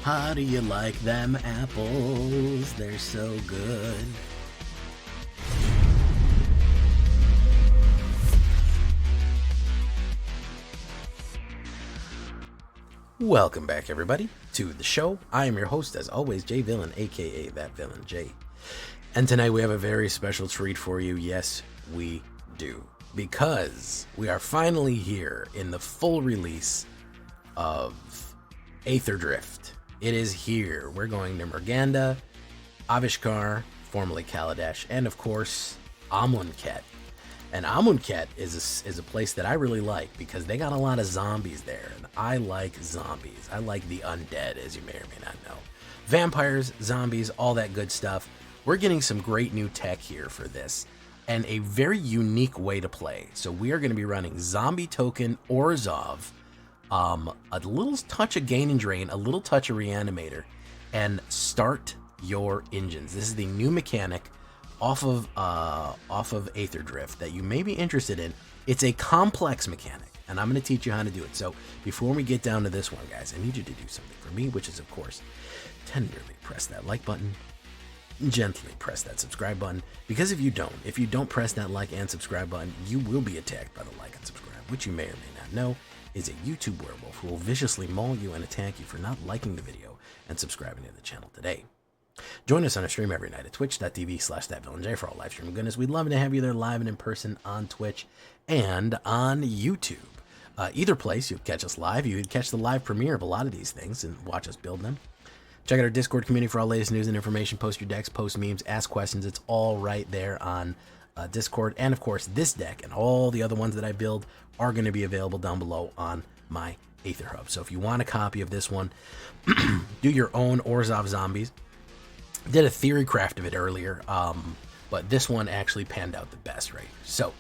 How do you like them apples? They're so good. Welcome back, everybody, to the show. I am your host, as always, Jay Villain, aka That Villain Jay. And tonight we have a very special treat for you. Yes, we do. Because we are finally here in the full release of AETHERDRIFT. It is here. We're going to Morganda, Avishkar, formerly Kaladesh, and of course, Amonkhet. And Amonkhet is a place that I really like because they got a lot of zombies there. And I like zombies. I like the undead, as you may or may not know. Vampires, zombies, all that good stuff. We're getting some great new tech here for this. And a very unique way to play. So we are going to be running Zombie Token Orzhov, a little touch of Gain and Drain, a little touch of Reanimator, and Start Your Engines. This is the new mechanic off of AETHERDRIFT that you may be interested in. It's a complex mechanic, and I'm going to teach you how to do it. So before we get down to this one, guys, I need you to do something for me, which is, of course, tenderly press that like button, gently press that subscribe button, because if you don't press that like and subscribe button, you will be attacked by the like and subscribe, which you may or may not know is a YouTube werewolf who will viciously maul you and attack you for not liking the video and subscribing to the channel today. Join us on our stream every night at twitch.tv/thatvillainj for all live stream goodness. We'd love to have you there live and in person on Twitch and on YouTube. Either place, you'll catch us live. You could catch the live premiere of a lot of these things and watch us build them. Check out our Discord community for all latest news and information. Post your decks, post memes, ask questions. It's all right there on Discord. And of course, this deck and all the other ones that I build are going to be available down below on my AetherHub. So if you want a copy of this one, do your own Orzhov zombies. Did a theory craft of it earlier, but this one actually panned out the best, right? So,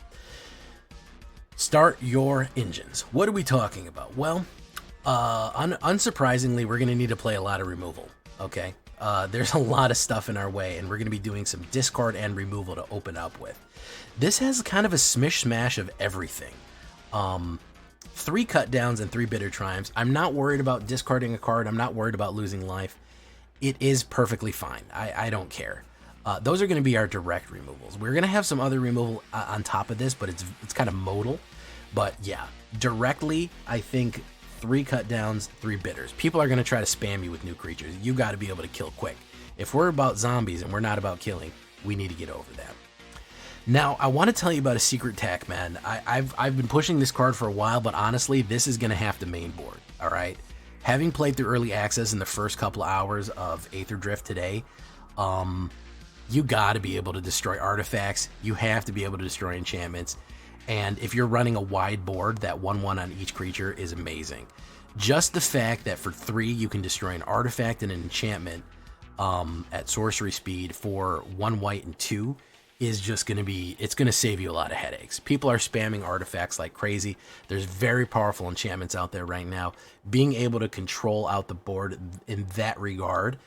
start your engines. What are we talking about? Well, unsurprisingly, we're going to need to play a lot of removal, okay? There's a lot of stuff in our way, and we're going to be doing some discard and removal to open up with. This has kind of a smish-smash of everything. 3 cut downs and 3 bitter triumphs. I'm not worried about discarding a card. I'm not worried about losing life. It is perfectly fine. I don't care. Those are going to be our direct removals. We're going to have some other removal on top of this, but it's kind of modal. But yeah, directly, I think 3 cut downs, 3 bitters. People are going to try to spam you with new creatures. You got to be able to kill quick. If we're about zombies and we're not about killing, we need to get over that. Now, I want to tell you about a secret tech, man. I've been pushing this card for a while, but honestly, this is going to have to main board, all right? Having played through early access in the first couple of hours of AETHERDRIFT today, you got to be able to destroy artifacts. You have to be able to destroy enchantments. And if you're running a wide board, that 1/1 on each creature is amazing. Just the fact that for 3, you can destroy an artifact and an enchantment at sorcery speed for 1 white and 2 is just going to be, it's going to save you a lot of headaches. People are spamming artifacts like crazy. There's very powerful enchantments out there right now. Being able to control out the board in that regard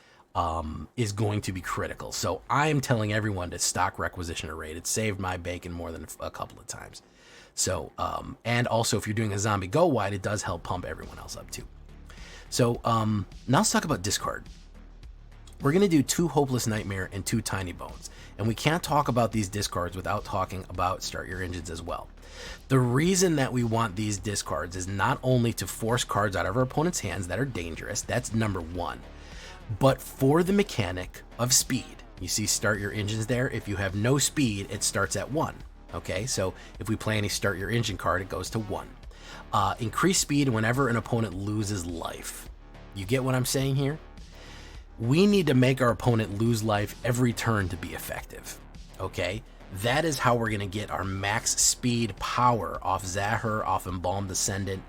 is going to be critical. So I am telling everyone to stock Requisitioner Raid. It's saved my bacon more than a couple of times. So, and also if you're doing a zombie go wide, it does help pump everyone else up too. So now let's talk about discard. We're going to do 2 Hopeless Nightmare and 2 Tiny Bones. And we can't talk about these discards without talking about Start Your Engines as well. The reason that we want these discards is not only to force cards out of our opponent's hands that are dangerous, that's number 1, but for the mechanic of speed. You see Start Your Engines there? If you have no speed, it starts at 1. Okay, so if we play any Start Your Engine card, it goes to 1. Increase speed whenever an opponent loses life. You get what I'm saying here? We need to make our opponent lose life every turn to be effective, okay? That is how we're going to get our max speed power off Zahir, off Embalmed Descendant,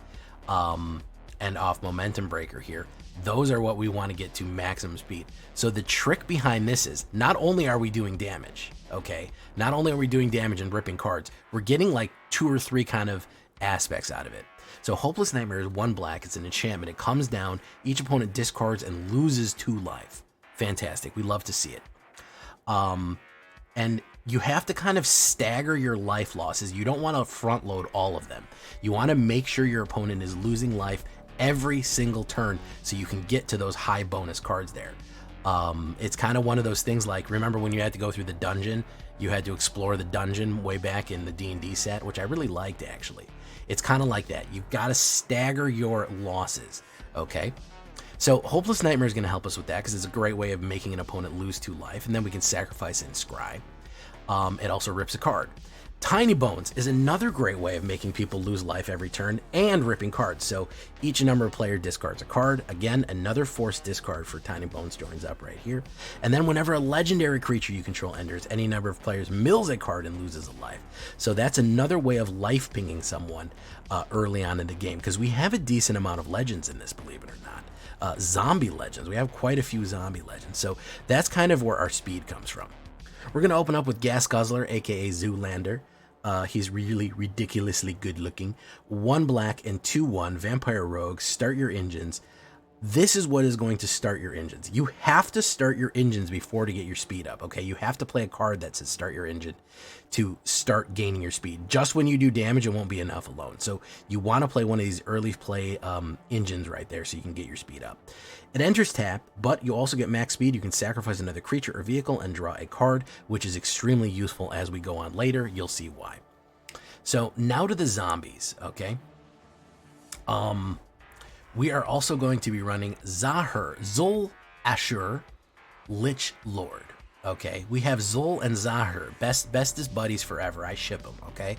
and off Momentum Breaker here. Those are what we want to get to maximum speed. So the trick behind this is, not only are we doing damage, okay? Not only are we doing damage and ripping cards, we're getting like 2 or 3 kind of aspects out of it. So Hopeless Nightmare is 1 black, it's an enchantment, it comes down, each opponent discards and loses 2 life. Fantastic, we love to see it. And you have to kind of stagger your life losses. You don't want to front load all of them. You want to make sure your opponent is losing life every single turn so you can get to those high bonus cards there. It's kind of one of those things like, remember when you had to go through the dungeon? You had to explore the dungeon way back in the D&D set, which I really liked actually. It's kind of like that. You've got to stagger your losses, okay? So Hopeless Nightmare is going to help us with that because it's a great way of making an opponent lose 2 life, and then we can sacrifice it and scry. It also rips a card. Tiny Bones is another great way of making people lose life every turn and ripping cards. So each number of player discards a card. Again, another forced discard for Tiny Bones joins up right here. And then whenever a legendary creature you control enters, any number of players mills a card and loses a life. So that's another way of life pinging someone early on in the game, because we have a decent amount of legends in this, believe it or not. Zombie legends. We have quite a few zombie legends. So that's kind of where our speed comes from. We're going to open up with Gas Guzzler, aka Zoolander. He's really ridiculously good looking. 1 black and 2/1 Vampire Rogue. Start your engines. This is what is going to start your engines. You have to start your engines before to get your speed up, okay? You have to play a card that says start your engine to start gaining your speed. Just when you do damage, it won't be enough alone. So you want to play one of these early play engines right there so you can get your speed up. It enters tap, but you also get max speed. You can sacrifice another creature or vehicle and draw a card, which is extremely useful as we go on later. You'll see why. So now to the zombies, okay? We are also going to be running Zul Ashur, Lich Lord. Okay, we have Zul and Zahir, bestest buddies forever. I ship them. Okay,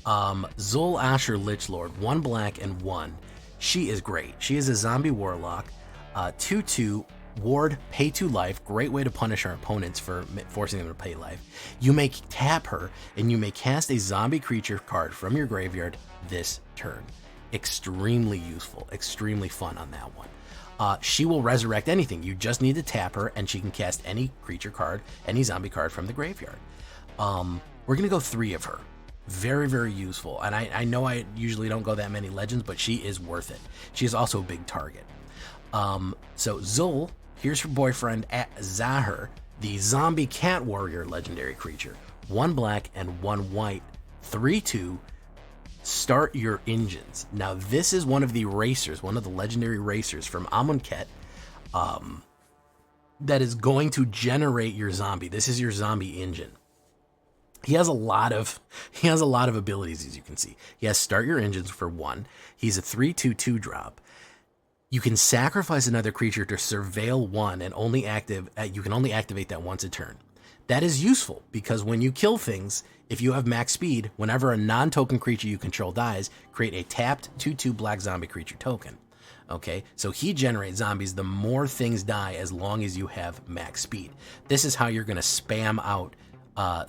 Zul Ashur, Lich Lord, 1 black and 1. She is great. She is a zombie warlock, 2/2 ward, pay 2 life. Great way to punish our opponents for forcing them to pay life. You may tap her and you may cast a zombie creature card from your graveyard this turn. Extremely useful, extremely fun on that one. She will resurrect anything. You just need to tap her and she can cast any creature card, any zombie card from the graveyard. We're gonna go 3 of her. Very, very useful. And I know I usually don't go that many legends, but she is worth it. She is also a big target. So Zul, here's her boyfriend at Zahir, the zombie cat warrior legendary creature. 1 black and 1 white, 3/2. Start your engines. Now this is one of the racers, one of the legendary racers from Amonkhet, that is going to generate your zombie. This is your zombie engine. He has a lot of abilities, as you can see. He has start your engines for 1. He's a 3/2 drop. You can sacrifice another creature to surveil 1 and you can only activate that once a turn. That is useful because when you kill things, if you have max speed, whenever a non-token creature you control dies, create a tapped 2/2 black zombie creature token. Okay, so he generates zombies the more things die as long as you have max speed. This is how you're going to spam out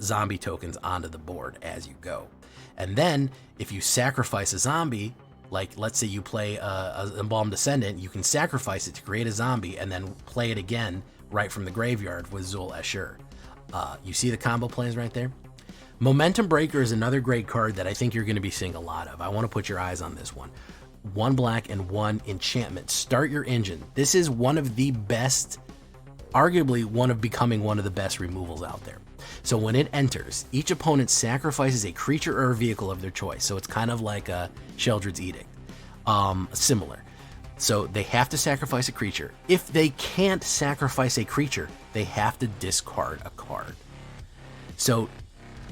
zombie tokens onto the board as you go. And then if you sacrifice a zombie, like let's say you play a Embalmed Descendant, you can sacrifice it to create a zombie and then play it again right from the graveyard with Zul Ashur. You see the combo plays right there? Momentum Breaker is another great card that I think you're going to be seeing a lot of. I want to put your eyes on this one. 1 black and 1 enchantment. Start your engine. This is one of the best, arguably becoming one of the best removals out there. So when it enters, each opponent sacrifices a creature or a vehicle of their choice. So it's kind of like a Sheldred's Edict. Similar. So they have to sacrifice a creature. If they can't sacrifice a creature, they have to discard a card. So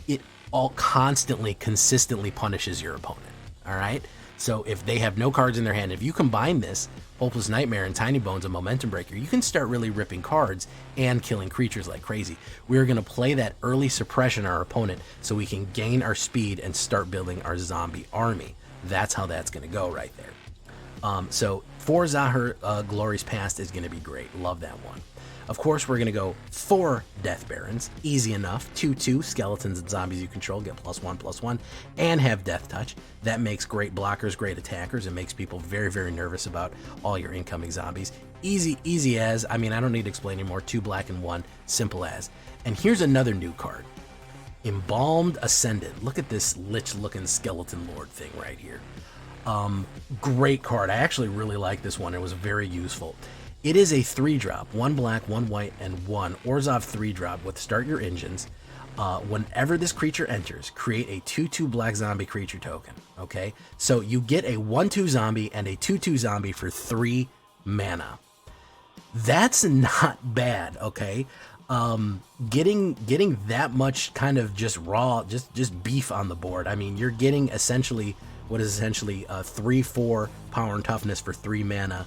it all consistently punishes your opponent. All right. So if they have no cards in their hand, if you combine this, Hopeless Nightmare and Tiny Bones and Momentum Breaker, you can start really ripping cards and killing creatures like crazy. We're going to play that early suppression on our opponent so we can gain our speed and start building our zombie army. That's how that's going to go right there. So for Zahir, Glory's Past is going to be great. Love that one. Of course, we're going to go 4 Death Barons. Easy enough. 2/2 skeletons and zombies you control get +1/+1 and have Death Touch. That makes great blockers, great attackers. It makes people very, very nervous about all your incoming zombies. Easy as. I mean, I don't need to explain anymore. 2 black and 1. Simple as. And here's another new card. Embalmed Ascendant. Look at this lich-looking skeleton lord thing right here. Great card. I actually really like this one. It was very useful. It is a 3-drop, 1 black, 1 white, and 1 Orzhov 3-drop with Start Your Engines. Whenever this creature enters, create a 2/2 black zombie creature token. Okay, so you get a 1/2 zombie and a 2/2 zombie for 3 mana. That's not bad. Okay, getting that much kind of just raw, just beef on the board. I mean, you're getting essentially what is essentially 3/4 power and toughness for 3 mana.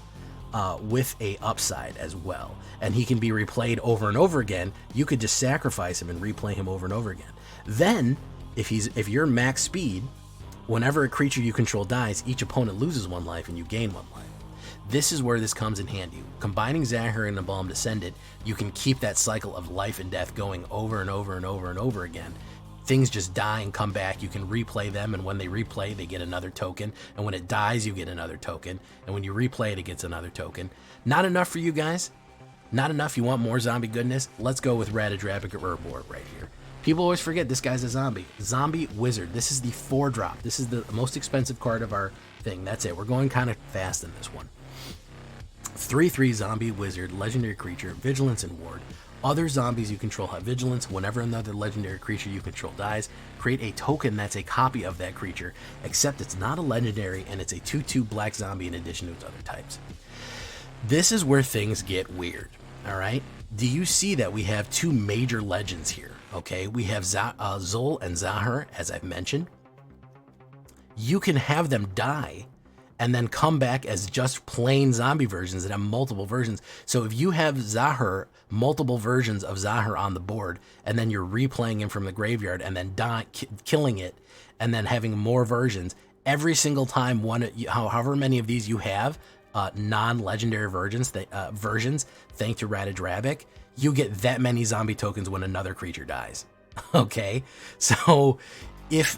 With a upside as well, and he can be replayed over and over again. You could just sacrifice him and replay him over and over again. Then, if you're max speed, whenever a creature you control dies, each opponent loses 1 life and you gain 1 life. This is where this comes in handy. Combining Zahir and Embalm Descendant, you can keep that cycle of life and death going over and over and over and over again. Things just die and come back. You can replay them, and when they replay, they get another token. And when it dies, you get another token. And when you replay it, it gets another token. Not enough for you guys? Not enough? You want more zombie goodness? Let's go with Radidrabic Herbivore right here. People always forget this guy's a zombie. Zombie Wizard. This is the 4-drop. This is the most expensive card of our thing. That's it. We're going kind of fast in this one. 3/3 Zombie Wizard, legendary creature, vigilance and ward. Other zombies you control have vigilance. Whenever another legendary creature you control dies, create a token that's a copy of that creature, except it's not a legendary and it's a 2/2 black zombie in addition to its other types. This is where things get weird, all right? Do you see that we have 2 major legends here, okay? We have Zol and Zahir, as I've mentioned. You can have them die and then come back as just plain zombie versions that have multiple versions. So if you have Zahir, multiple versions of Zahir on the board, and then you're replaying him from the graveyard and then killing it, and then having more versions, every single time however many of these you have, non-legendary versions, thanks to Radidrabic, you get that many zombie tokens when another creature dies. Okay? So if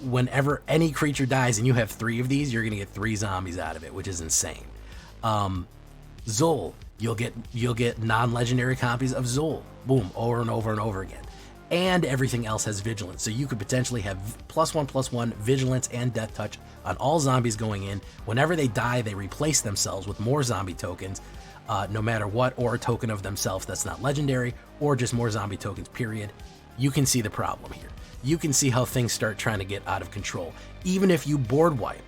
whenever any creature dies and you have 3 of these, you're going to get 3 zombies out of it, which is insane. Zol, you'll get non-legendary copies of Zol, boom, over and over and over again. And everything else has vigilance, so you could potentially have +1/+1 vigilance and death touch on all zombies going in. Whenever they die, they replace themselves with more zombie tokens, no matter what, or a token of themselves that's not legendary, or just more zombie tokens, period. You can see the problem here. You can see how things start trying to get out of control. Even if you board wipe,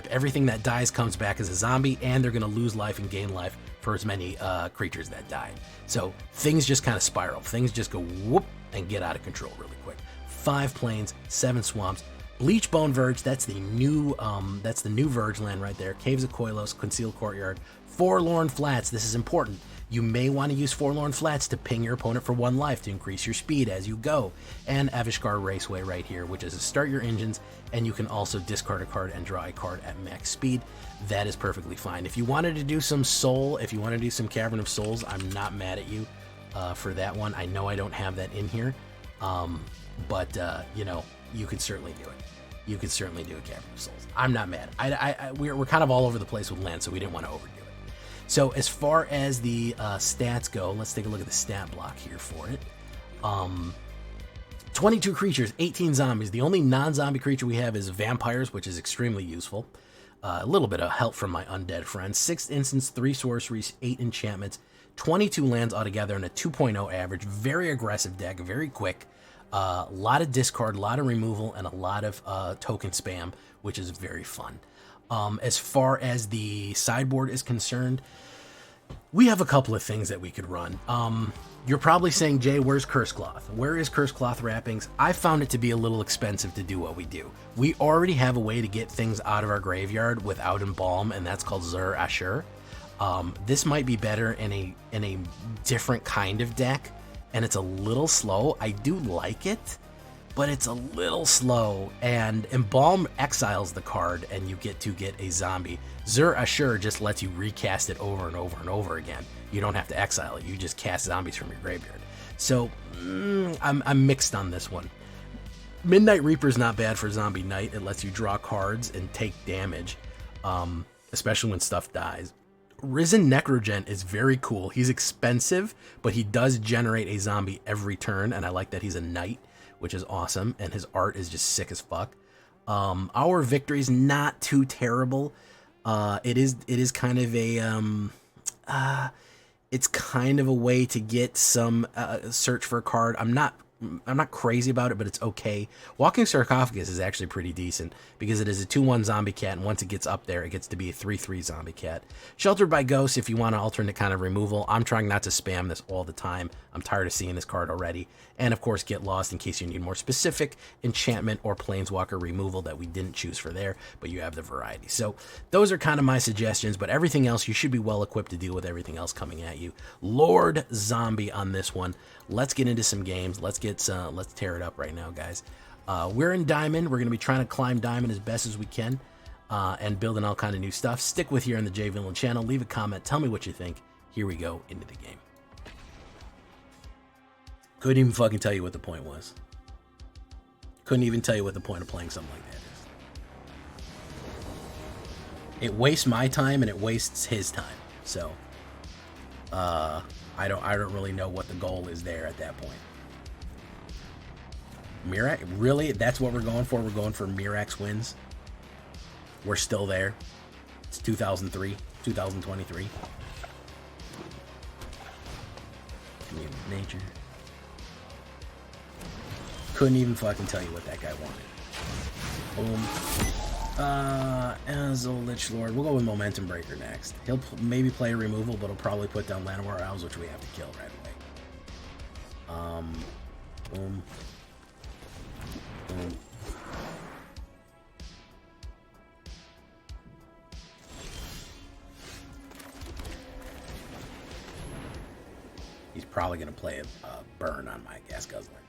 everything that dies comes back as a zombie, and they're going to lose life and gain life for as many creatures that died. So things just kind of spiral. Things just go whoop and get out of control really quick. 5 plains, 7 swamps, Bleachbone Verge. That's the new Verge land right there. Caves of Koilos, Concealed Courtyard, Forlorn Flats. This is important. You may want to use Forlorn Flats to ping your opponent for 1 life to increase your speed as you go. And Avishgar Raceway right here, which is to start your engines, and you can also discard a card and draw a card at max speed. That is perfectly fine. If you wanted to do some Soul, if you want to do some Cavern of Souls, I'm not mad at you for that one. I know I don't have that in here, but you know, you could certainly do it. You could certainly do a Cavern of Souls. I'm not mad. We're kind of all over the place with land, so we didn't want to overdo it. So as far as the stats go, let's take a look at the stat block here for it. 22 creatures, 18 zombies. The only non-zombie creature we have is vampires, which is extremely useful. A little bit of help from my undead friends. 6 instants, 3 sorceries, 8 enchantments, 22 lands altogether, and a 2.0 average. Very aggressive deck, very quick. A lot of discard, a lot of removal, and a lot of token spam, which is very fun. As far as the sideboard is concerned, we have a couple of things that we could run. You're probably saying, Jay, where's Curse Cloth? Where is Curse Cloth Wrappings? I found it to be a little expensive to do what we do. We already have a way to get things out of our graveyard without Embalm, and that's called Zur Ashur. This might be better in a different kind of deck, and it's a little slow. I do like it, but it's a little slow, and Embalm exiles the card and you get to get a zombie. Zur Ashur just lets you recast it over and over and over again. You don't have to exile it, you just cast zombies from your graveyard. So I'm mixed on this one. Midnight Reaper's not bad for Zombie Knight. It lets you draw cards and take damage, especially when stuff dies. Risen Necrogen is very cool. He's expensive, but he does generate a zombie every turn, and I like that he's a knight, which is awesome, and his art is just sick as fuck. Our Victory's not too terrible. It is kind of a It's kind of a way to get some search for a card. I'm not crazy about it, but it's okay. Walking Sarcophagus is actually pretty decent because it is a 2/1 zombie cat, and once it gets up there, it gets to be a 3/3 zombie cat. Sheltered by Ghosts if you want an alternate kind of removal. I'm trying not to spam this all the time. I'm tired of seeing this card already. And of course, Get Lost in case you need more specific enchantment or planeswalker removal that we didn't choose for there, but you have the variety. So those are kind of my suggestions, but everything else, you should be well equipped to deal with everything else coming at you. Lord Zombie on this one. Let's get into some games. Let's tear it up right now, guys. We're in Diamond. We're going to be trying to climb Diamond as best as we can and building all kind of new stuff. Stick with here on the J Villain channel. Leave a comment. Tell me what you think. Here we go into the game. Couldn't even fucking tell you what the point was. Couldn't even tell you what the point of playing something like that is. It wastes my time and it wastes his time. So, I don't really know what the goal is there at that point. Mirax, really? That's what we're going for? We're going for Mirax wins? We're still there. It's 2003, 2023. Nature. Couldn't even fucking tell you what that guy wanted. Boom. As a Lich Lord, we'll go with Momentum Breaker next. He'll maybe play a removal, but he'll probably put down Llanowar Elves, which we have to kill right away. Boom. Boom. He's probably going to play a burn on my Gas Guzzler.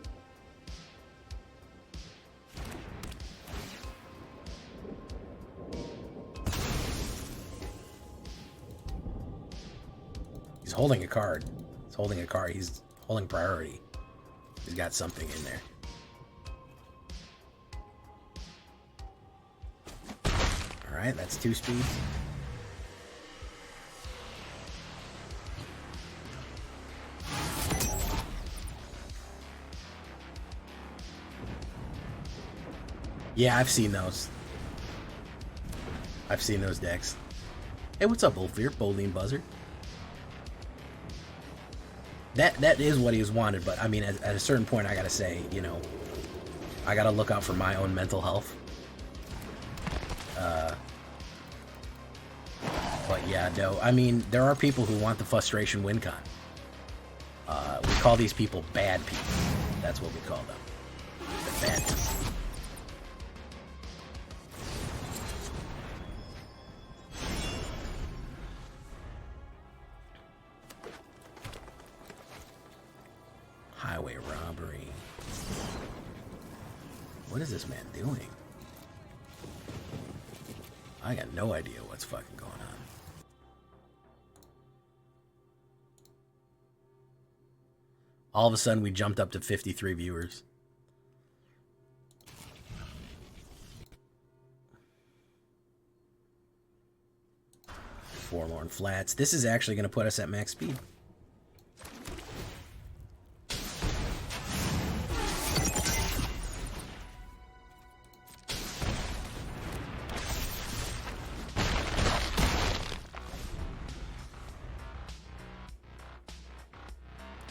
He's holding a card. He's holding a card. He's holding priority. He's got something in there. Alright, that's 2 speed. Yeah, I've seen those. I've seen those decks. Hey, what's up, Ulfir? Boline Buzzard. That is what he was wanted, but I mean, at a certain point, I gotta say, you know, I gotta look out for my own mental health. But yeah, no, I mean, there are people who want the frustration win con. We call these people bad people. That's what we call them. The bad people. Highway robbery. What is this man doing? I got no idea what's fucking going on. All of a sudden, we jumped up to 53 viewers. Forlorn Flats. This is actually going to put us at max speed.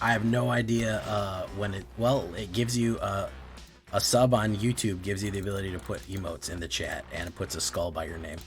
I have no idea when it... Well, it gives you... a sub on YouTube gives you the ability to put emotes in the chat, and it puts a skull by your name.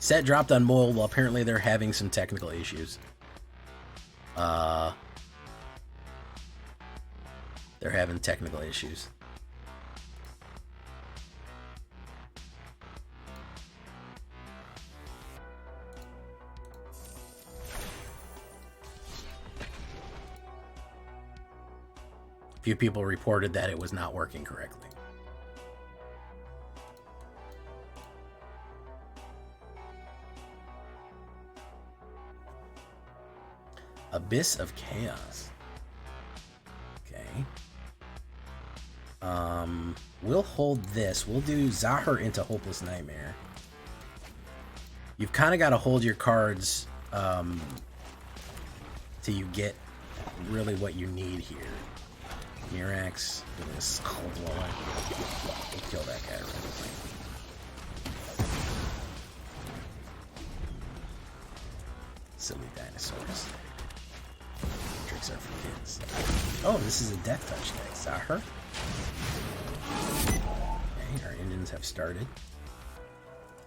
Set dropped on Mole. Well, apparently they're having some technical issues. They're having technical issues. A few people reported that it was not working correctly. Abyss of Chaos. Okay. We'll hold this. We'll do Zahir into Hopeless Nightmare. You've kind of got to hold your cards till you get really what you need here. Mirax, this Cold Blower. We'll kill that guy right away. Silly dinosaurs. Tricks are for kids. Oh, this is a Death Touch deck. Zahir. Okay, our engines have started.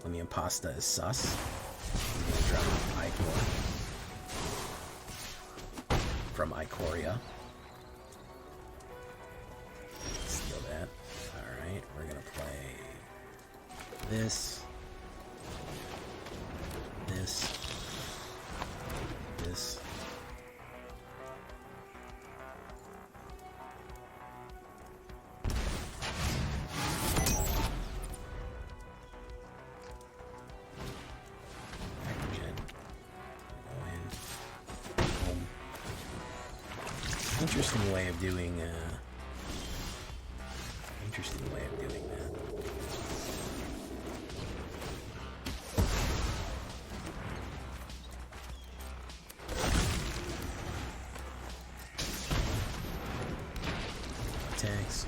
When the Impasta is sus, we're going to drop Icor from Ikoria. Steal that. Alright, we're going to play this, this, this. Interesting way of doing that. Attacks.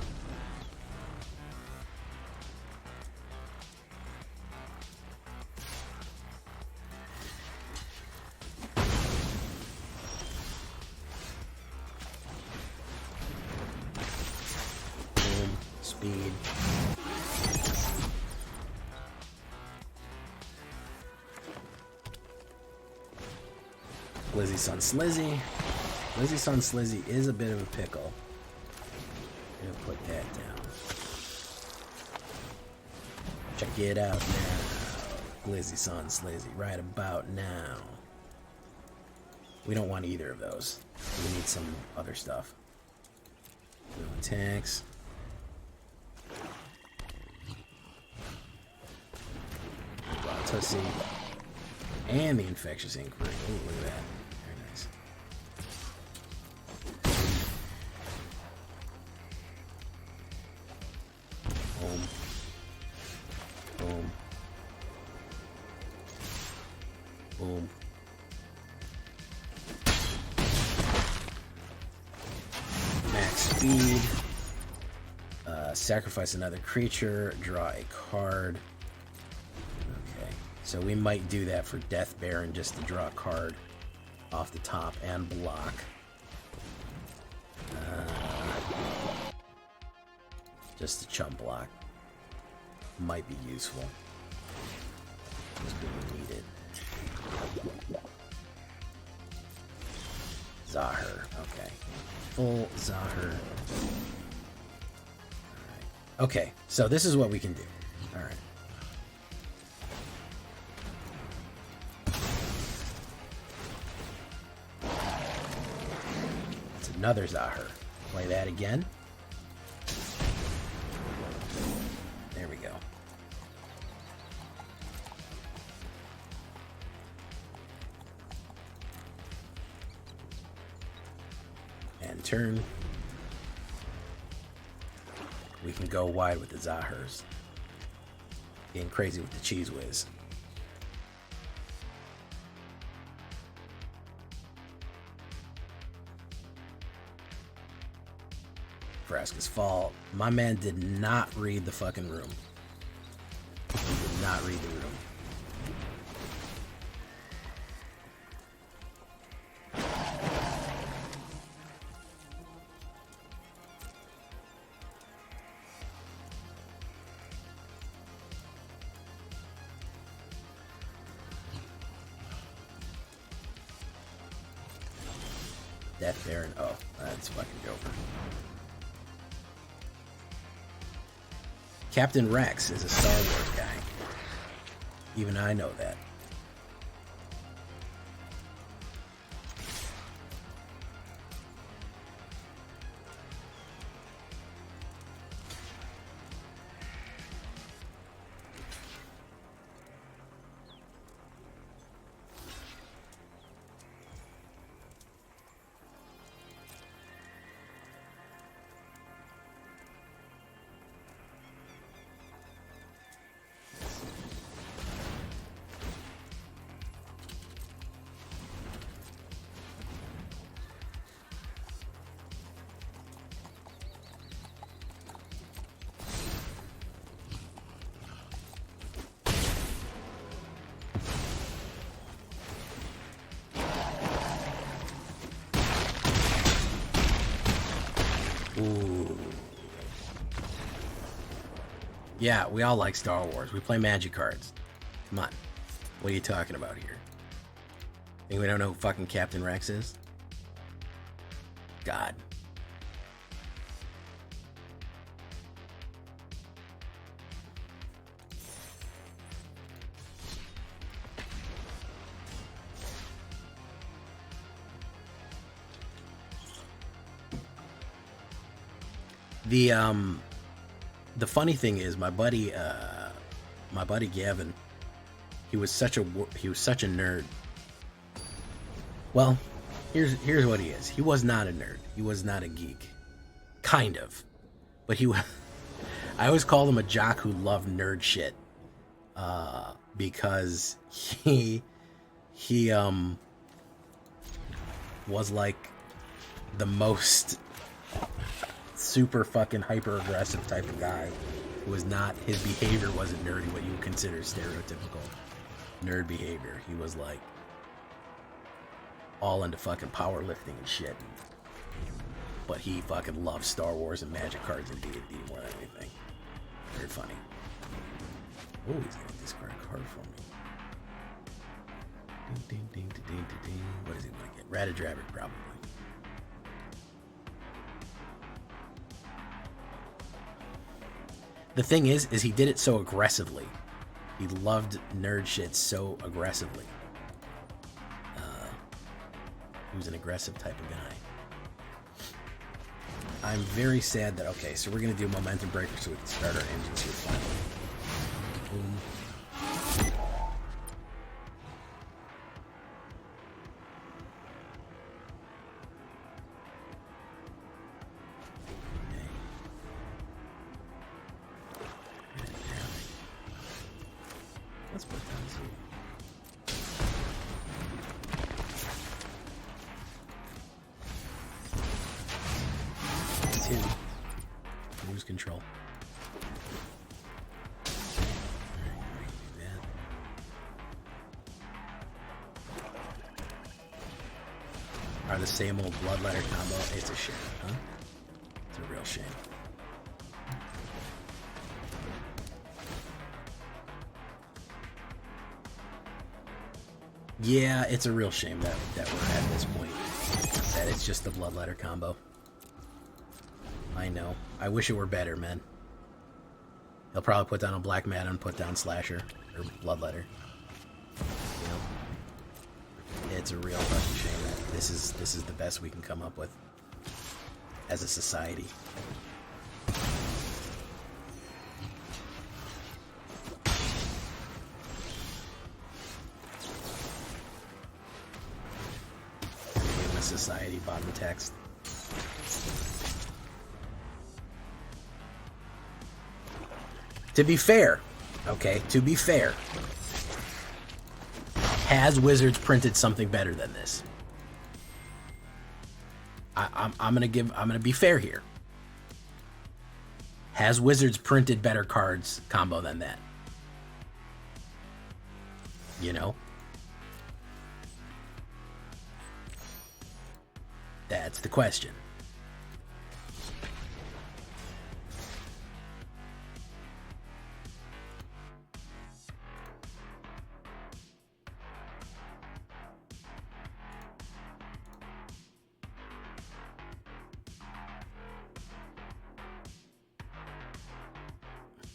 Speed. Blizzy Sun Slizzy. Blizzy Sun Slizzy is a bit of a pickle. I'm gonna put that down. Check it out now. Blizzy Sun Slizzy right about now. We don't want either of those. We need some other stuff. No attacks. Tussy. And the Infectious Inquiry. Ooh, look at that. Very nice. Boom. Boom. Boom. Max speed. Sacrifice another creature. Draw a card. So we might do that for Death Baron just to draw a card off the top and block. Just a chump block. Might be useful. Just we need it. Zahir. Okay. Full Zahir. Alright. Okay, so this is what we can do. Alright. Another Zahir. Play that again. There we go. And turn. We can go wide with the Zahirs. Getting crazy with the Cheese Whiz. Vraska's fault. My man did not read the fucking room. He did not read the room. Death Baron. Oh, that's fucking Joker. Captain Rex is a Star Wars guy. Even I know that. Yeah, we all like Star Wars. We play Magic cards. Come on. What are you talking about here? Think we don't know who fucking Captain Rex is? God. The funny thing is, my buddy Gavin, he was such a nerd. Well, here's what he is. He was not a nerd. He was not a geek, kind of, but he was. I always called him a jock who loved nerd shit, because he was like the most super fucking hyper aggressive type of guy who was not, his behavior wasn't nerdy, what you would consider stereotypical nerd behavior. He was like all into fucking powerlifting and shit, but he fucking loved Star Wars and Magic cards and D&D more than anything. Very funny. Oh, he's gonna discard a card for me. Ding, ding, ding, ding, ding, ding. What is he gonna get? Ratadrabbit, probably. The thing is he did it so aggressively. He loved nerd shit so aggressively. He was an aggressive type of guy. I'm very sad that, okay, so we're going to do Momentum Breaker so we can start our engines here finally. Boom. Let's put down some. Two. Lose control. Are the same old Bloodletter combo? It's a shame, huh? It's a real shame. Yeah, it's a real shame that we're at this point. That it's just the Bloodletter combo. I know. I wish it were better, man. He'll probably put down a Black Mana and put down Slasher or Bloodletter. You know, it's a real fucking shame that this is the best we can come up with as a society. Society bottom text. To be fair, okay, to be fair, has Wizards printed something better than this? I'm gonna be fair here. Has Wizards printed better cards combo than that? You know? That's the question.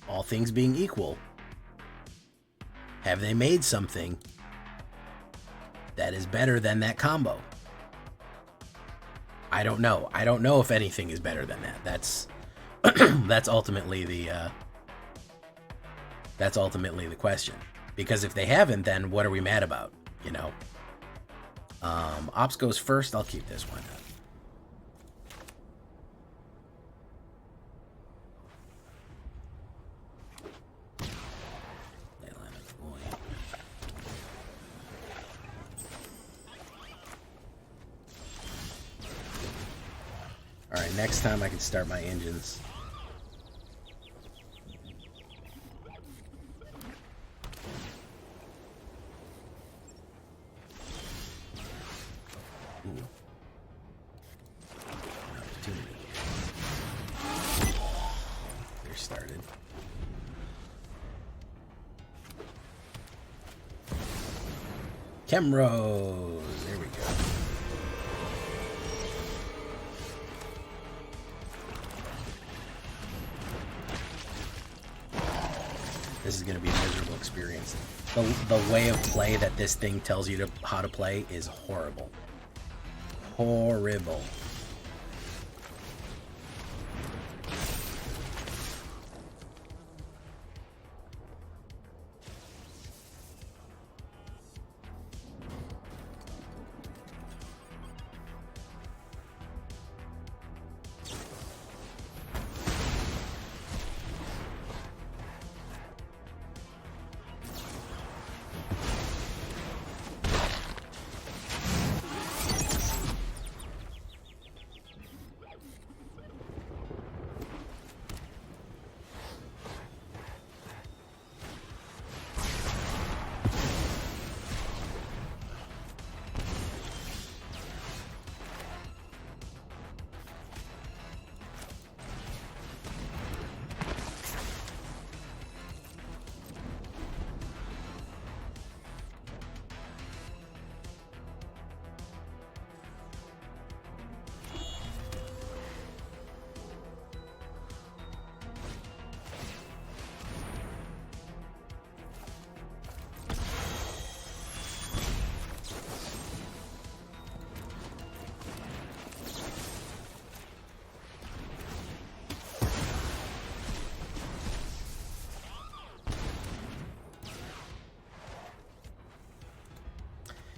All things being equal, have they made something that is better than that combo? I don't know. I don't know if anything is better than that. That's that's ultimately the question. Because if they haven't, then what are we mad about? You know. Ops goes first. I'll keep this one. Alright, next time I can start my engines. Ooh. Opportunity. They're started. Chemrose. There we go. This is going to be a miserable experience. The way of play that this thing tells you how to play is horrible. Horrible.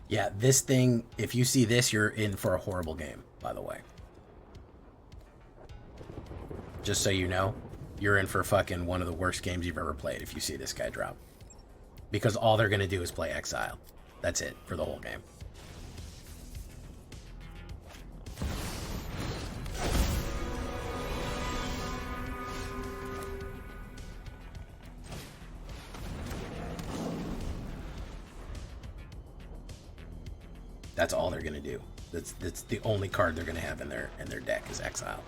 Yeah, this thing, if you see this, you're in for a horrible game, by the way. Just so you know, you're in for fucking one of the worst games you've ever played if you see this guy drop. Because all they're going to do is play Exile. That's it for the whole game. That's all they're gonna do. That's the only card they're gonna have in their deck is Exile.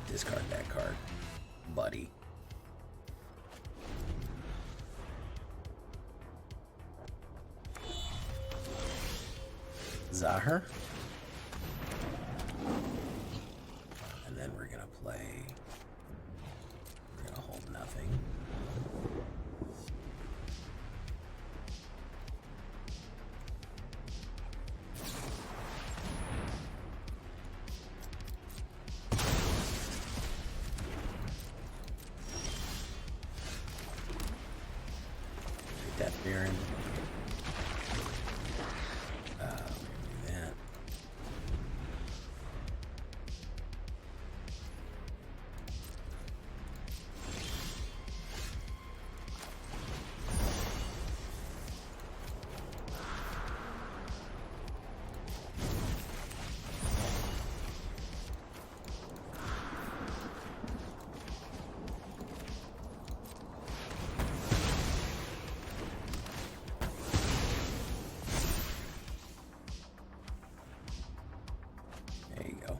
Discard that card, buddy. Zahar. And then we're gonna play. We're gonna hold nothing. Death Baron. There you go.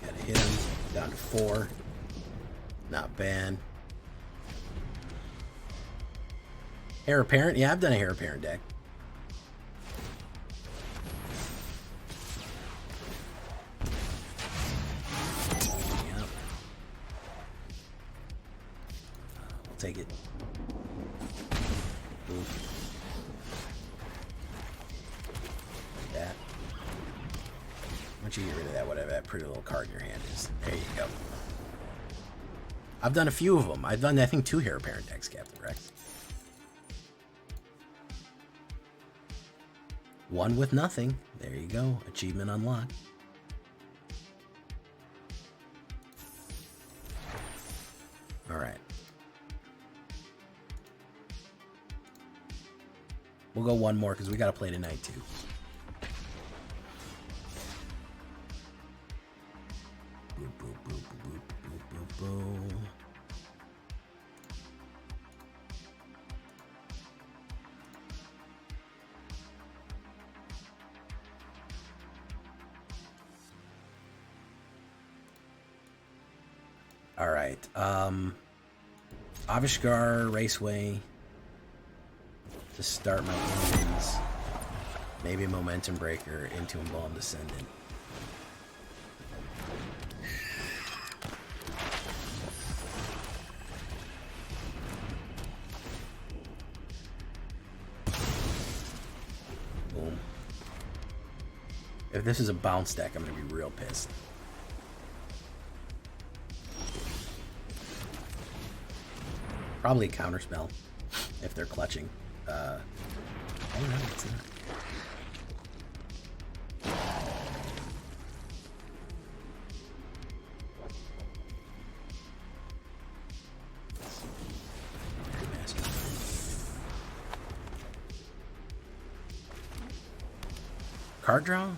Gotta hit him. Down to 4. Not bad. Heir Apparent? Yeah, I've done a Heir Apparent deck. Yep. I'll take it. Oof. don't you get rid of that, whatever that pretty little card in your hand is. There you go. I've done a few of them. I've done, I think, 2 Heir Apparent decks, Captain Rex. 1 with nothing. There you go. Achievement unlocked. Alright. We'll go 1 more because we got to play tonight, too. Boop, boop, boop, boop, boop, boop, boop. All right. Avishgar Raceway to start my engines. Maybe a Momentum Breaker into Embalmed Descendant. Boom. If this is a bounce deck, I'm going to be real pissed. Probably a counterspell if they're clutching. Oh no, it's not. Card draw?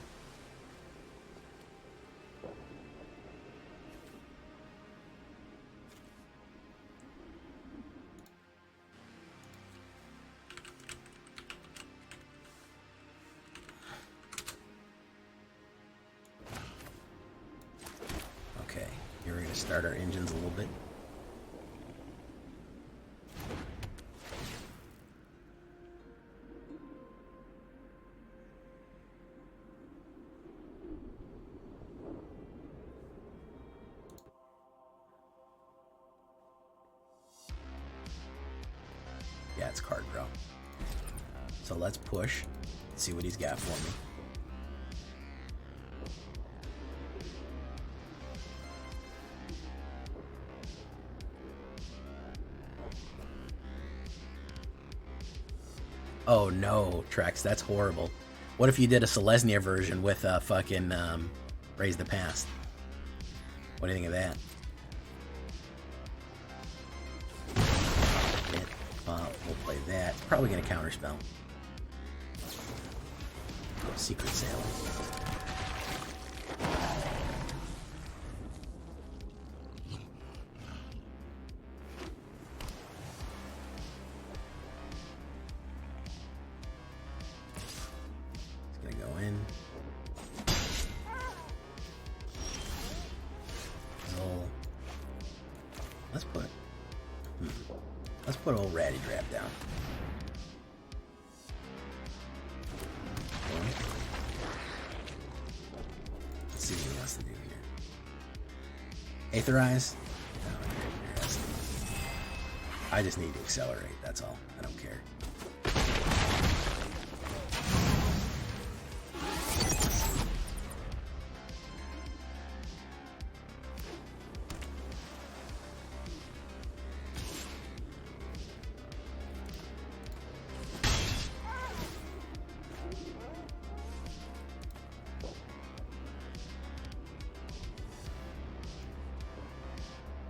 Start our engines a little bit. Yeah, it's card draw. So let's push, see what he's got for me. Oh no, Trex, that's horrible. What if you did a Selesnya version with fucking Raise the Past? What do you think of that? We'll play that. Probably gonna counterspell. Secret Sailing. Let's put old Ratty Drap down. Let's see what he wants to do here. Aetherize? No, I just need to accelerate, that's all. I don't care.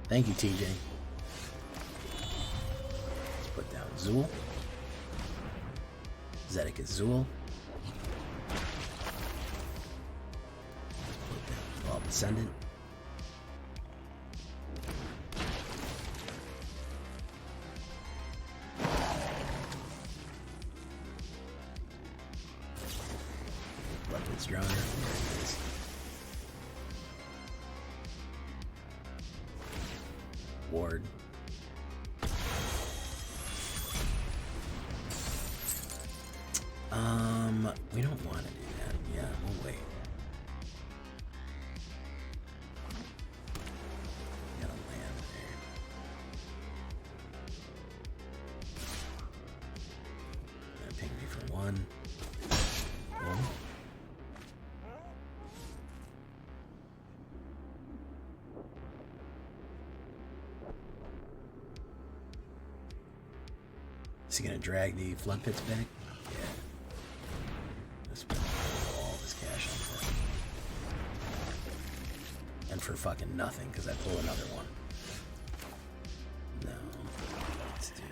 Thank you, TJ. Let's put down Zool. Zedeck is Zool. Put down Ball Descendant. Weapons Droner. There it is. Ward. We don't want to do that. Yeah, we'll wait. Gotta land there. Gonna ping me for 1. Boom. Is he gonna drag the flood pits back? Yeah. Let's put all this cash on for him. And for fucking nothing, because I pull another one. No. Let's do...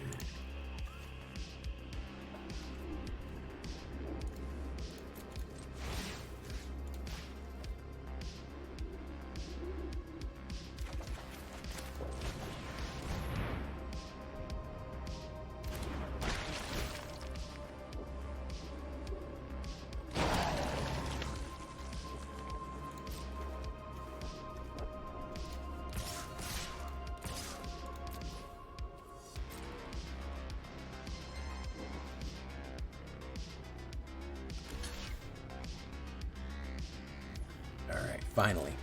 Finally.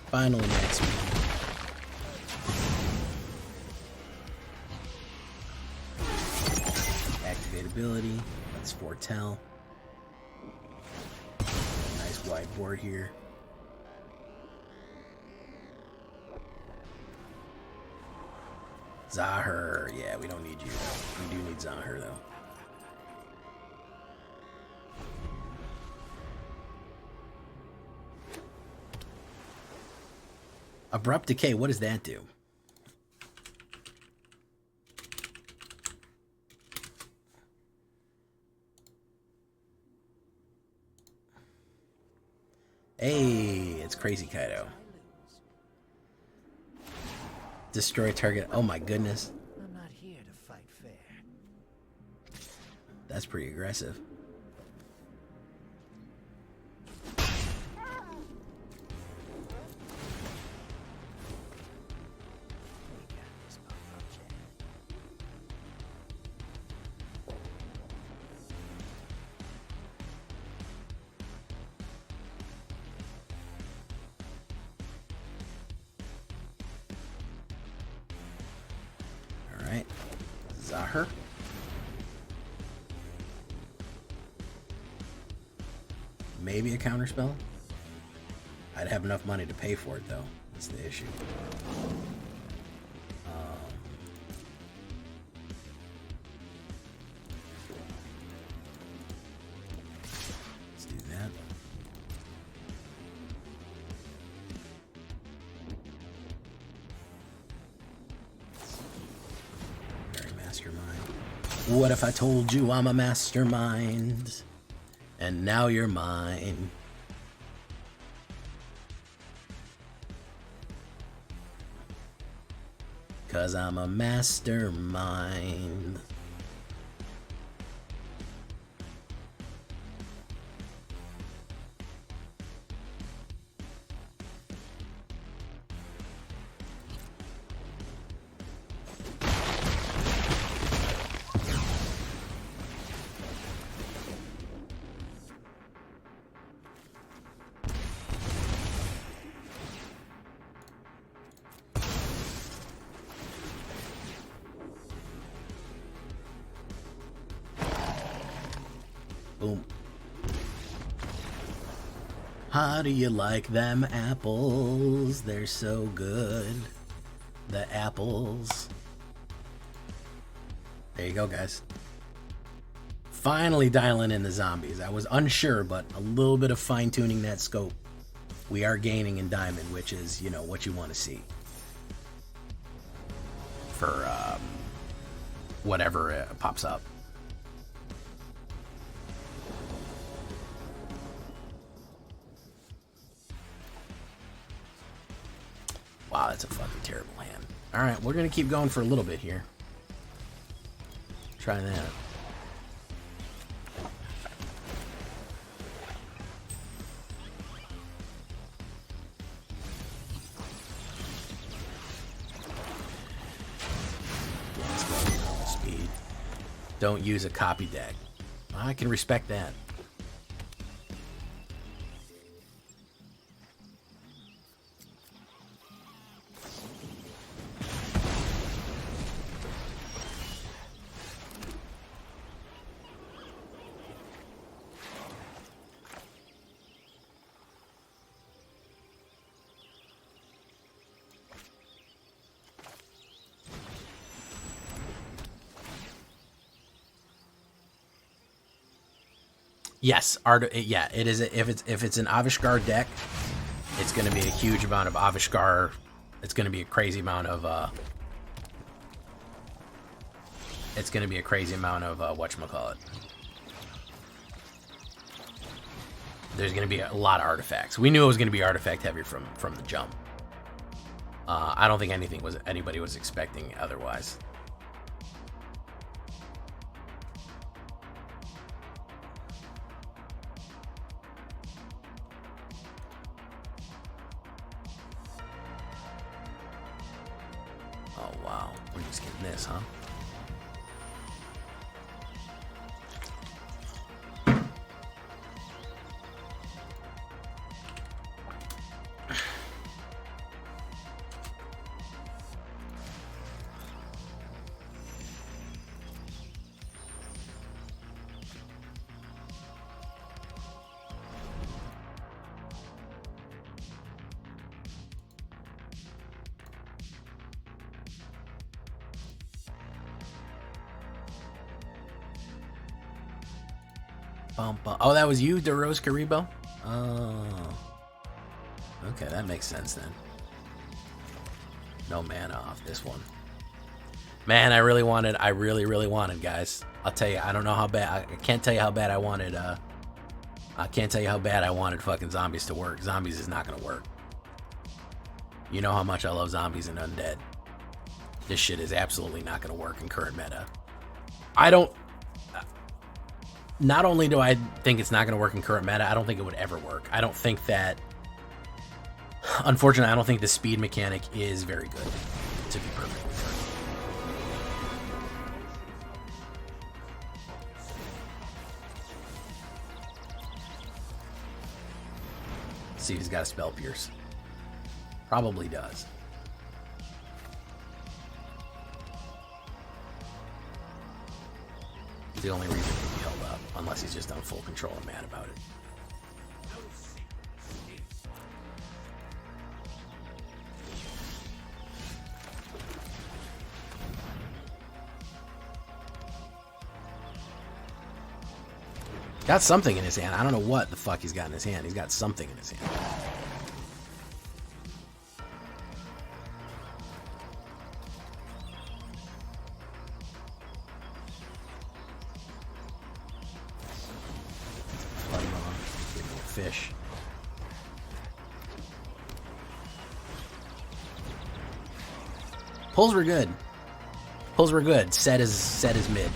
Finally next week. Activate ability. Let's foretell. Nice wide board here. Zahir. Yeah, we don't need you. We do need Zahir, though. Abrupt Decay, what does that do? Hey, it's Crazy Kaido. Destroy target. Oh my goodness. I'm not here to fight fair. That's pretty aggressive. Zahir. Maybe a counterspell. I'd have enough money to pay for it, though. That's the issue. Let's do that. What if I told you I'm a mastermind? And now you're mine. 'Cause I'm a mastermind. Boom. How do you like them apples? They're so good. The apples. There you go, guys. Finally dialing in the zombies. I was unsure, but a little bit of fine-tuning that scope. We are gaining in diamond, which is, you know, what you want to see. For, whatever pops up. Wow, that's a fucking terrible hand. Alright, we're going to keep going for a little bit here. Try that. Speed. Don't use a copy deck. I can respect that. Yes, yeah, it is. If it's an Avishgar deck, it's going to be a huge amount of Avishgar. It's going to be a crazy amount of. It's going to be a crazy amount of whatchamacallit. There's going to be a lot of artifacts. We knew it was going to be artifact heavy from the jump. I don't think anybody was expecting otherwise. Oh wow, we're just getting this, huh? Oh, that was you, DeRose Karibo? Oh. Okay, that makes sense then. No mana off this one. Man, I really wanted, guys. I'll tell you, I don't know how bad, I can't tell you how bad I wanted, I can't tell you how bad I wanted fucking zombies to work. Zombies is not gonna work. You know how much I love zombies and undead. This shit is absolutely not gonna work in current meta. Not only do I think it's not going to work in current meta, I don't think it would ever work. I don't think that... Unfortunately, I don't think the speed mechanic is very good, to be perfectly frank. Let's see if he's got a spell pierce. Probably does. It's the only reason he'd be held up, unless he's just on full control and mad about it. Got something in his hand. I don't know what the fuck he's got in his hand. He's got something in his hand. Fish. Pulls were good. Pulls were good. Set is mid.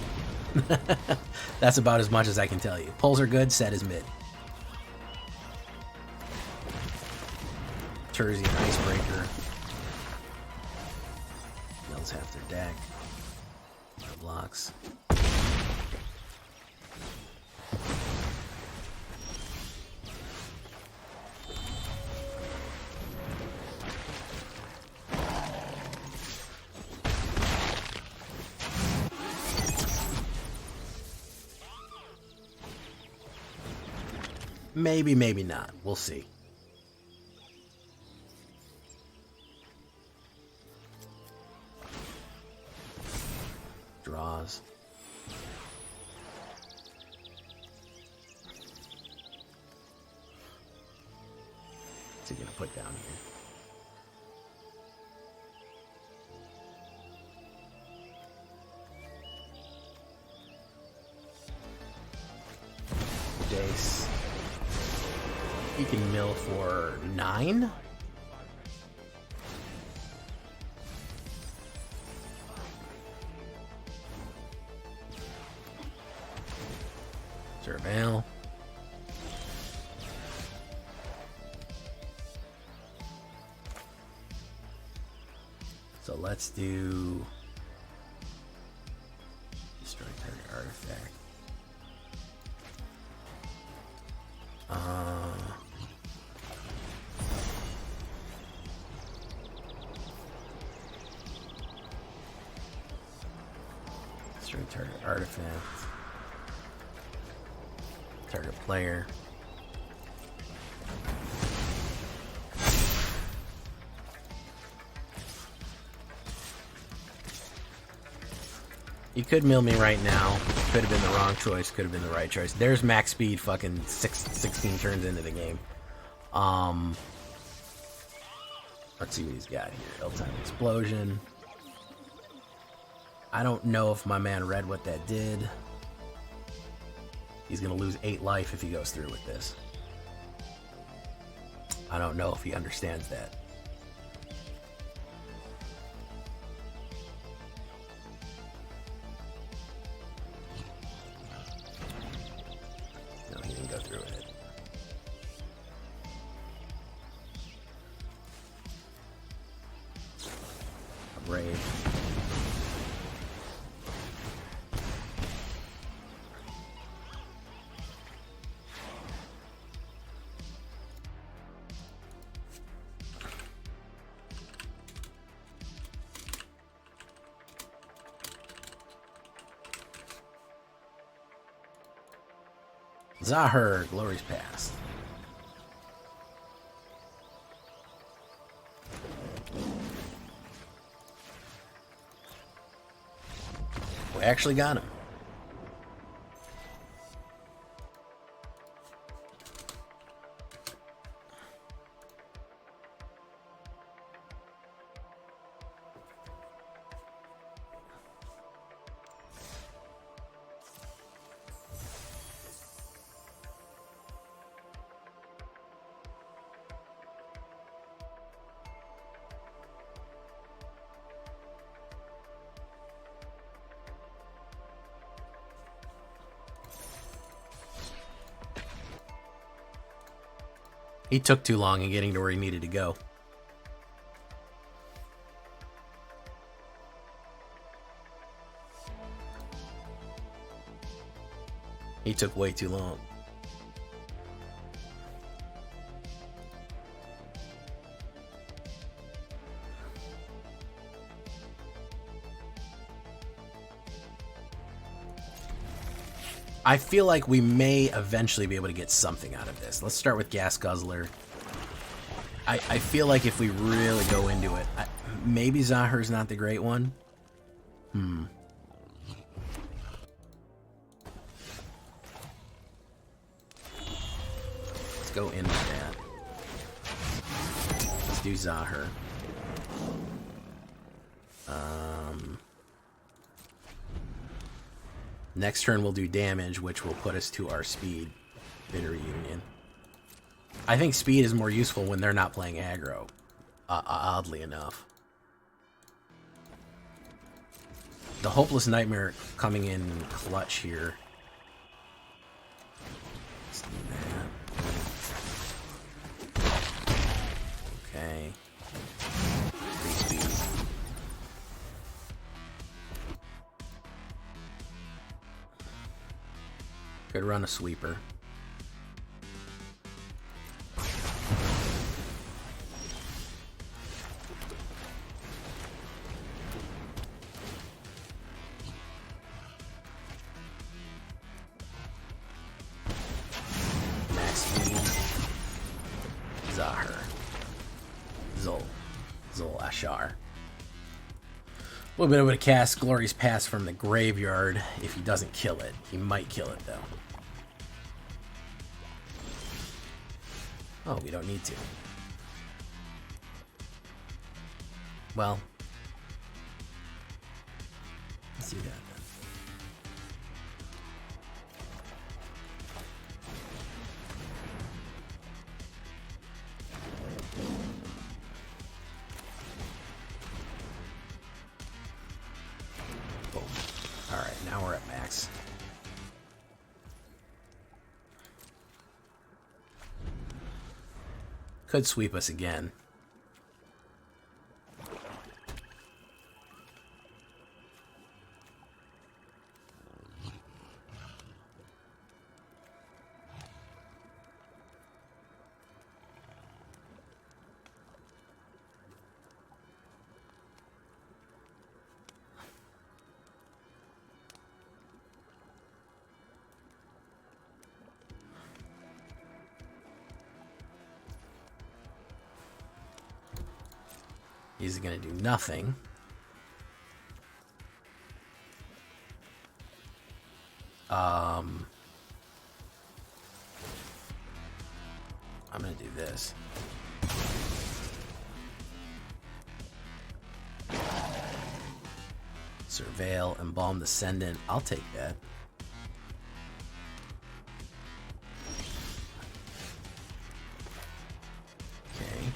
That's about as much as I can tell you. Pulls are good. Set is mid. Terzian Icebreaker. Mills half their deck. Blocks. Maybe, maybe not. We'll see. Draws. What's he gonna put down here? Jace. He can mill for 9? Surveil. So let's do destroy target artifact. Destroy target artifact. Target player. You could mill me right now. Could have been the wrong choice, could have been the right choice. There's max speed fucking 16 turns into the game. Let's see what he's got here. Ill-timed explosion. I don't know if my man read what that did. He's gonna lose 8 life if he goes through with this. I don't know if he understands that. No, he didn't go through with it. A brave. Zahir, glory's past. We actually got him. He took too long in getting to where he needed to go. He took way too long. I feel like we may eventually be able to get something out of this. Let's start with Gas Guzzler. I feel like if we really go into it, maybe Zahir's not the great one. Let's go into that. Let's do Zahir. Next turn we'll do damage, which will put us to our speed in Reunion. I think speed is more useful when they're not playing aggro, oddly enough. The Hopeless Nightmare coming in clutch here. Let's do that. Okay. Free speed. Could run a sweeper. Max speed. Zahir. Zol Ashar. We'll be able to cast Glory's Pass from the graveyard if he doesn't kill it. He might kill it, though. Oh, we don't need to. Well, let's do that then. Boom. Alright, now we're at max. Could sweep us again. He's going to do nothing. I'm gonna do this. Surveil, Embalm Descendant. I'll take that. Okay.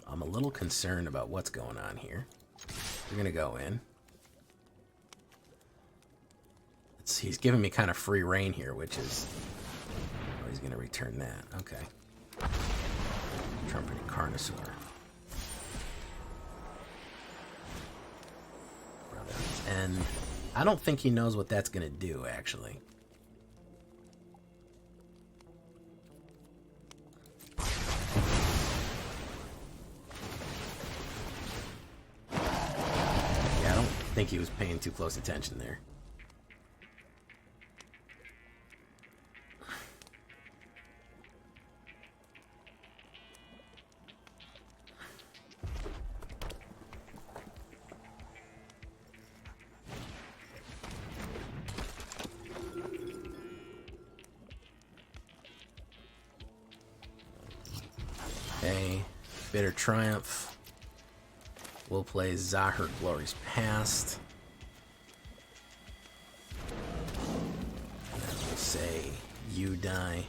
I'm a little concerned about what's going on here. We're gonna go in. He's giving me kind of free reign here, which is... Oh, he's gonna return that. Okay. Trumpeting Carnosaur. And I don't think he knows what that's gonna do, actually. I think he was paying too close attention there. Okay, Bitter Triumph. We'll play Zahir Glory's Past. And then we'll say, you die.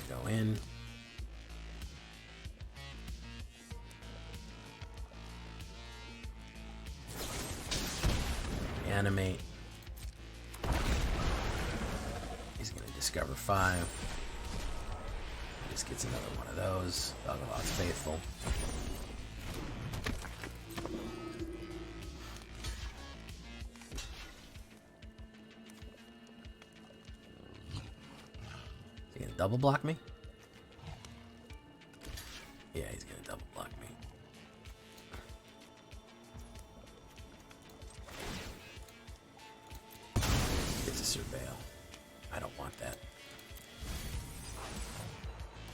Go in. Animate. He's going to discover 5. He just gets another one of those. Doggelot's Faithful. Is he going to double block me? Yeah, he's going to double block me. Surveil. I don't want that.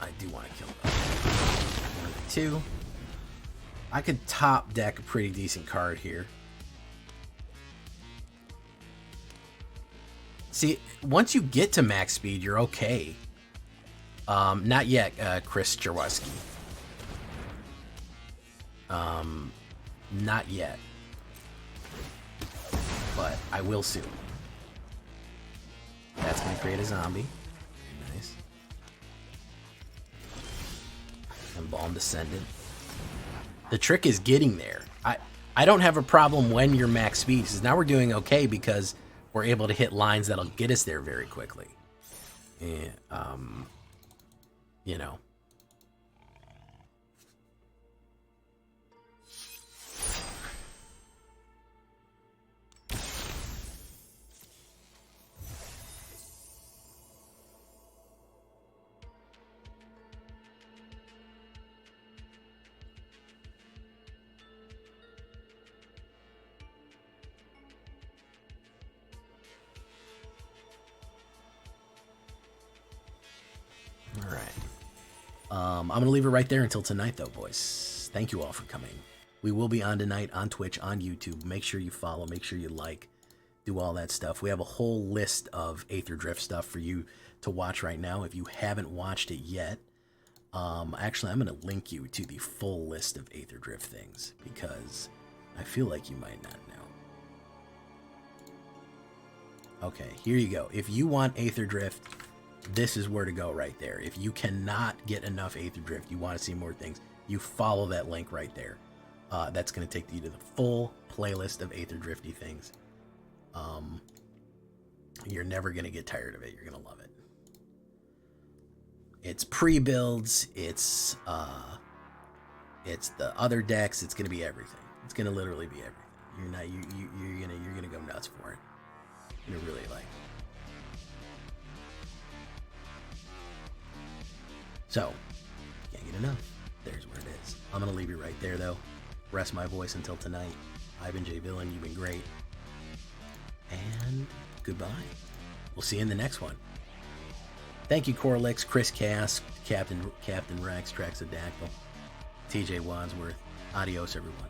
I do want to kill them. 1 and 2. I could top deck a pretty decent card here. See, once you get to max speed, you're okay. Not yet, Chris Jaworski. Not yet. But I will soon. That's going to create a zombie. Nice. Embalm Descendant. The trick is getting there. I don't have a problem when you're max speed, because now we're doing okay because we're able to hit lines that'll get us there very quickly. And, you know. I'm going to leave it right there until tonight, though, boys. Thank you all for coming. We will be on tonight on Twitch, on YouTube. Make sure you follow. Make sure you like. Do all that stuff. We have a whole list of AetherDrift stuff for you to watch right now if you haven't watched it yet. Actually, I'm going to link you to the full list of AetherDrift things because I feel like you might not know. Okay, here you go. If you want AetherDrift, this is where to go right there. If you cannot get enough AetherDrift, you want to see more things, you follow that link right there. That's going to take you to the full playlist of AetherDrifty things. You're never going to get tired of it. You're going to love it. It's pre-builds. It's the other decks. It's going to be everything. It's going to literally be everything. You're gonna go nuts for it. You're gonna really like. So, can't get enough. There's where it is. I'm gonna leave you right there though. Rest my voice until tonight. I've been Jay Villain, you've been great. And goodbye. We'll see you in the next one. Thank you, Corlix, Chris Cass, Captain Rex, Traxodactyl, TJ Wadsworth. Adios, everyone.